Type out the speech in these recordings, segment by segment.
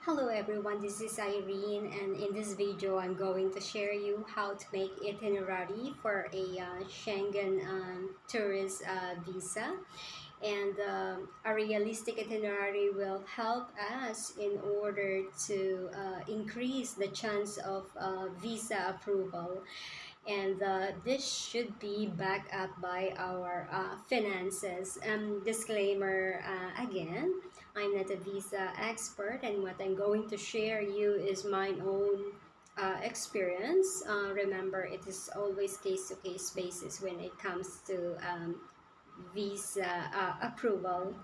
Hello everyone, this is Irene, and in this video I'm going to share you how to make itinerary for a Schengen tourist visa. And a realistic itinerary will help us in order to increase the chance of visa approval, and this should be backed up by our finances. Disclaimer again, I'm not a visa expert, and what I'm going to share you is my own experience. Remember, it is always case-to-case basis when it comes to visa approval,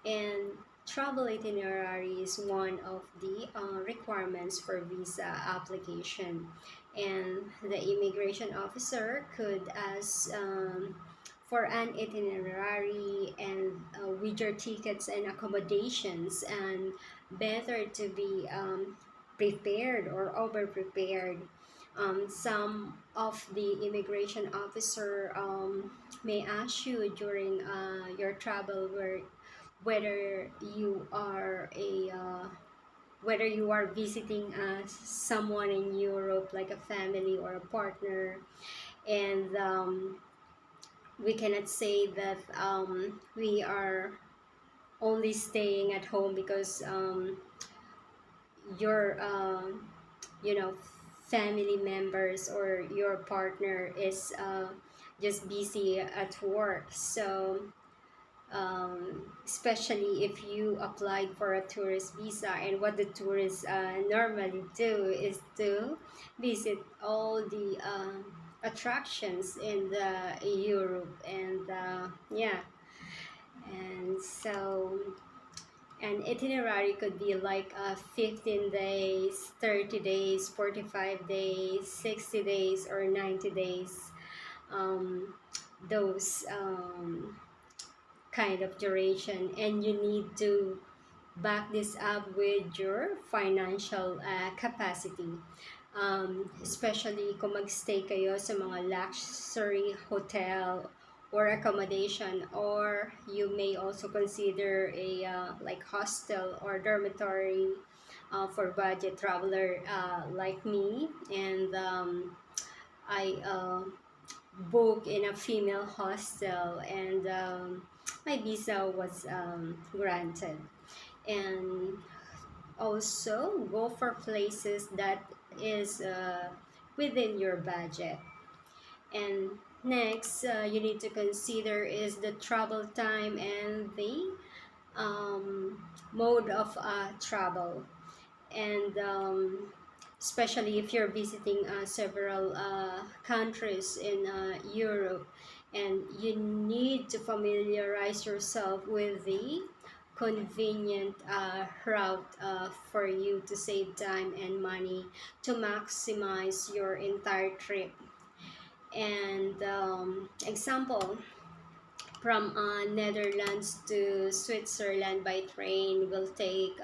and travel itinerary is one of the requirements for visa application, and the immigration officer could ask for an itinerary and with your tickets and accommodations, and better to be prepared or over prepared. Some of the immigration officer may ask you during your travel whether you are a whether you are visiting someone in Europe, like a family or a partner, and we cannot say that we are only staying at home because your you know family members or your partner is just busy at work. So especially if you applied for a tourist visa, and what the tourists normally do is to visit all the attractions in the Europe, and yeah, and so an itinerary could be like 15 days, 30 days, 45 days, 60 days, or 90 days. Um, those kind of duration, and you need to back this up with your financial capacity, especially kung magstay kayo sa mga luxury hotel or accommodation, or you may also consider a like hostel or dormitory for budget traveler like me. And I booked in a female hostel, and my visa was granted. And also go for places that is within your budget. And next, you need to consider is the travel time and the mode of travel. And especially if you're visiting several countries in Europe, and you need to familiarize yourself with the convenient route for you to save time and money to maximize your entire trip. And example, from Netherlands to Switzerland by train will take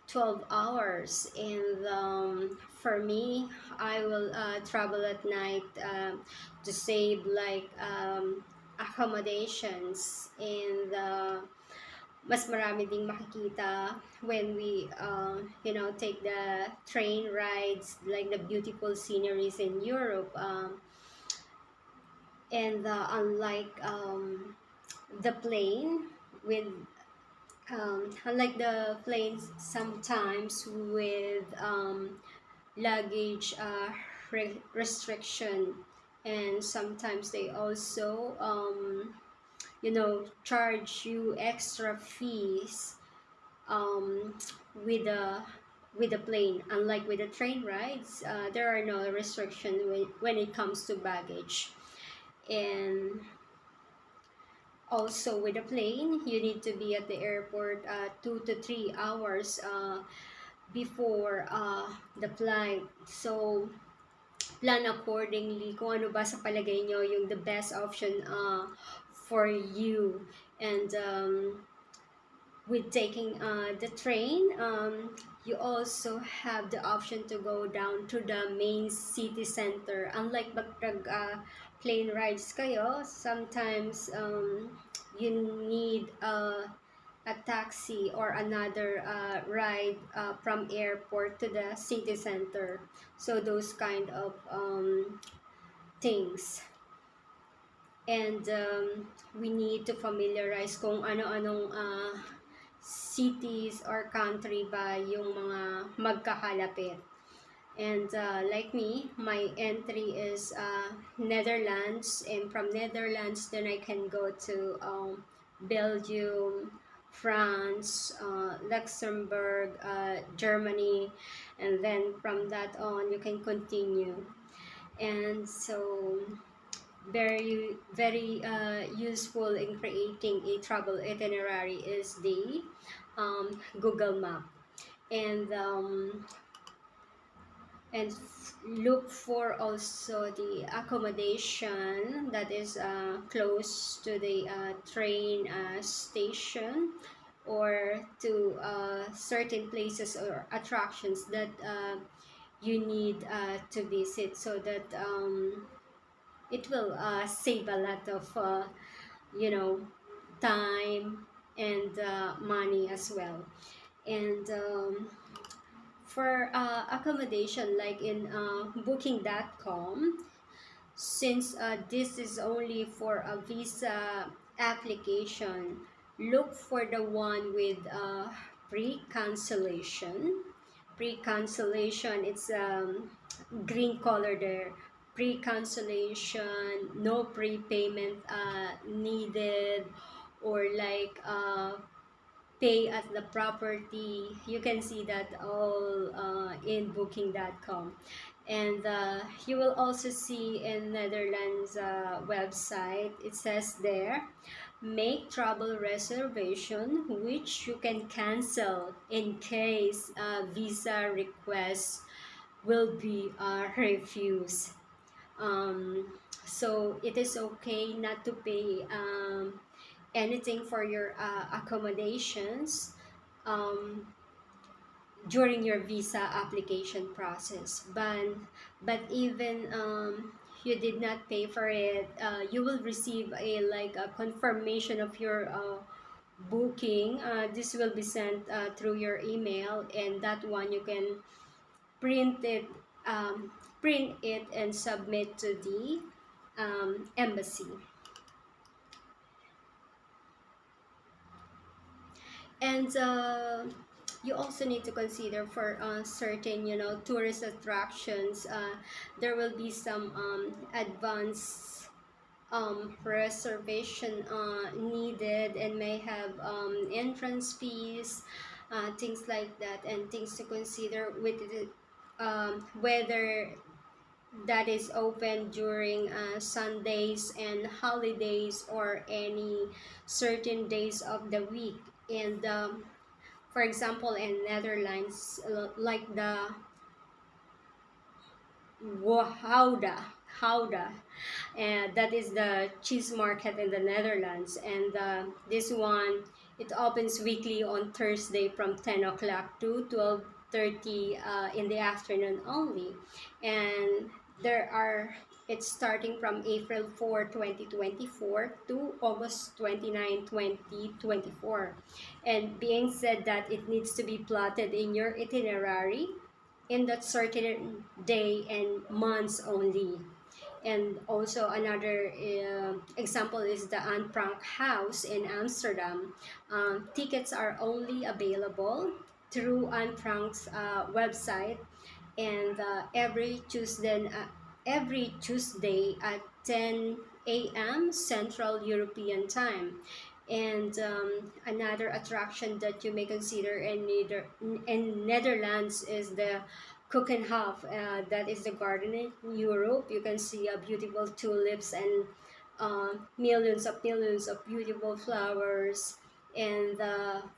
12 hours. And for me, I will travel at night to save like accommodations, and mas marami ding makikita when we take the train rides, like the beautiful sceneries in Europe, and unlike the plane with unlike the planes sometimes with luggage restriction, and sometimes they also charge you extra fees um, with the plane. Unlike with the train rides, there are no restrictions when it comes to baggage. And also with a plane, you need to be at the airport 2 to 3 hours before the flight. So plan accordingly kung ano ba sa palagay nyo yung the best option for you. And with taking the train, you also have the option to go down to the main city center. Unlike pag plane rides kayo, sometimes you need a taxi or another ride from airport to the city center. So those kind of things. And we need to familiarize kung ano-anong cities or country ba yung mga magkakalapit. And like me, my entry is Netherlands, and from Netherlands then I can go to Belgium, France, Luxembourg, Germany, and then from that on you can continue. And so very useful in creating a travel itinerary is the Google Map. And look for also the accommodation that is close to the train station, or to certain places or attractions that you need to visit, so that it will save a lot of you know time and money as well. And for accommodation, like in booking.com, since this is only for a visa application, look for the one with pre-cancellation. Pre-cancellation, it's green color there. Pre-cancellation, no prepayment needed, or like pay at the property. You can see that all in booking.com. And you will also see in Netherlands website, it says there, make travel reservation which you can cancel in case visa request will be refused. um, so it is okay not to pay anything for your accommodations um, during your visa application process. But even you did not pay for it, you will receive a like a confirmation of your booking. This will be sent through your email, and that one you can print it um, print it and submit to the embassy. And you also need to consider for certain tourist attractions, there will be some advance reservation needed, and may have entrance fees, things like that, and things to consider with it, whether that is open during Sundays and holidays, or any certain days of the week. And for example, in Netherlands, like the Gouda, and that is the cheese market in the Netherlands. And this one, it opens weekly on Thursday from 10 o'clock to 12:30 in the afternoon only. And there are it's starting from April 4, 2024 to August 29, 2024. And being said that it needs to be plotted in your itinerary in that certain day and months only. And also another example is the Anne Frank House in Amsterdam. Tickets are only available through Anne Frank's website, and every Tuesday at 10 a.m. Central European Time. And another attraction that you may consider in Netherlands is the Keukenhof. That is the garden in Europe. You can see beautiful tulips and millions of beautiful flowers. And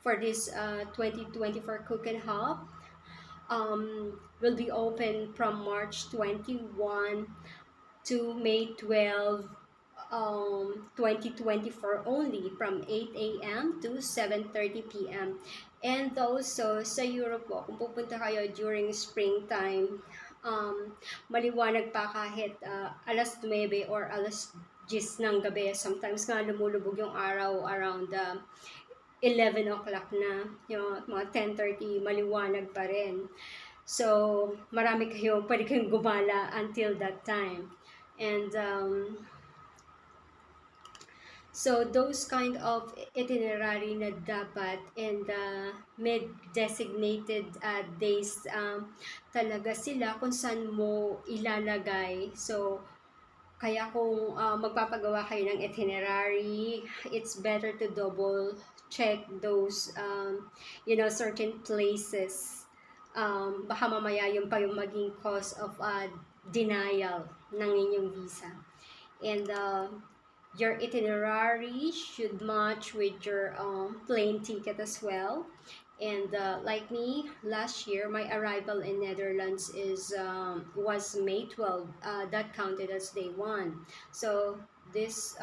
for this 2024 Keukenhof, will be open from March 21 to May 12, 2024 only, from 8 a.m. to 7:30 p.m. And also sa Europe po, kung pupunta kayo during springtime, maliwanag pa kahit alas 9 or alas 10 ng gabi. Sometimes nga lumulubog yung araw around 11 o'clock na, yung mga 10:30, maliwanag pa rin. So, pwede kayong gumala until that time. And so those kind of itinerary na dapat and med designated days talaga sila kung saan mo ilalagay. So kaya kung magpapagawa kayo ng itinerary, it's better to double check those certain places. Baka mamaya yung pa yung maging cause of denial ng inyong visa. And your itinerary should match with your plane ticket as well. And like me, last year my arrival in Netherlands was May 12. That counted as day 1. So this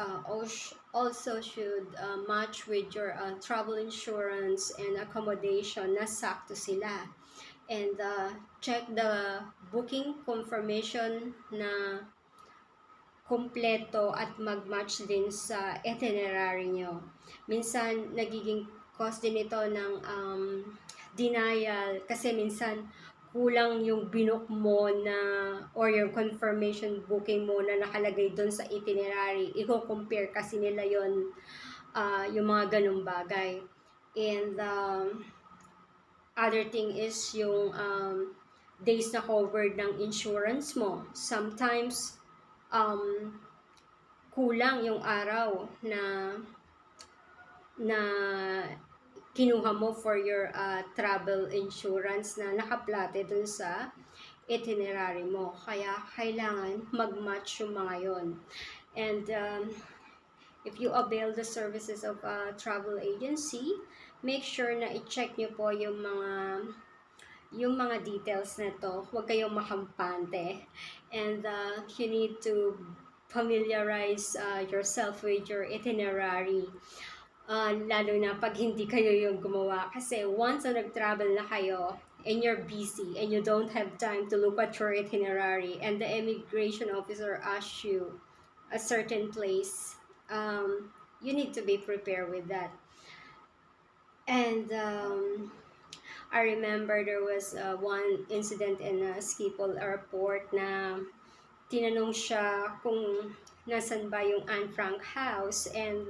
also should match with your travel insurance and accommodation na sakto sila. And check the booking confirmation na kumpleto at mag-match din sa itinerary nyo. Minsan, nagiging cause din ito ng denial kasi minsan kulang yung binook mo na or yung confirmation booking mo na nakalagay doon sa itinerary. I-compare kasi nila yon yung mga ganung bagay. And other thing is yung days na covered ng insurance mo. Sometimes, kulang yung araw na kinuha mo for your travel insurance na nakaplate dun sa itinerary mo. Kaya kailangan mag-match yung mga yon. And if you avail the services of a travel agency, make sure na i-check nyo po yung mga details na to. Huwag kayong makampante. And you need to familiarize yourself with your itinerary. Lalo na pag hindi kayo yung gumawa. Kasi once na nag-travel na kayo and you're busy and you don't have time to look at your itinerary and the immigration officer asks you a certain place, you need to be prepared with that. And I remember there was one incident in Schiphol Airport na tinanong siya kung nasan ba yung Anne Frank house and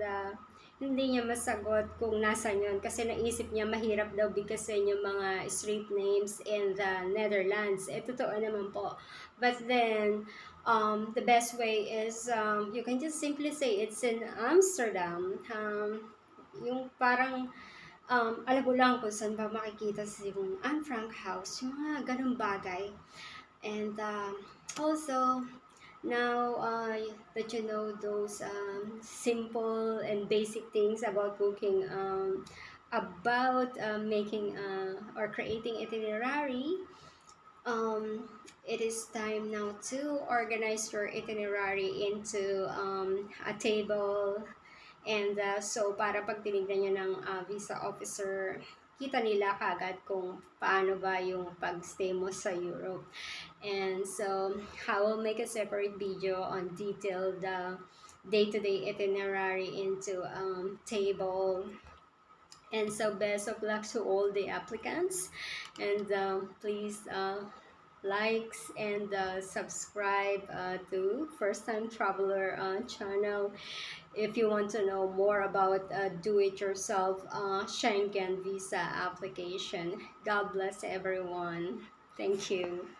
hindi niya masagot kung nasan yun kasi naisip niya mahirap daw bigkasin yung mga street names in the Netherlands. Totoo naman po. But then, the best way is you can just simply say it's in Amsterdam. Yung parang alam mo lang kung saan ba makikita yung Anne Frank house, yung mga ganung bagay. And also, now that you know those simple and basic things about booking, about making or creating itinerary, it is time now to organize your itinerary into a table. And so, para pag tinignan nyo ng visa officer, kita nila kagad kung paano ba yung pag-stay mo sa Europe. And so, I will make a separate video on detailed day-to-day itinerary into table. And so, best of luck to all the applicants. And please likes and subscribe to First Time Traveler channel if you want to know more about do-it-yourself Schengen Visa Application. God bless everyone. Thank you.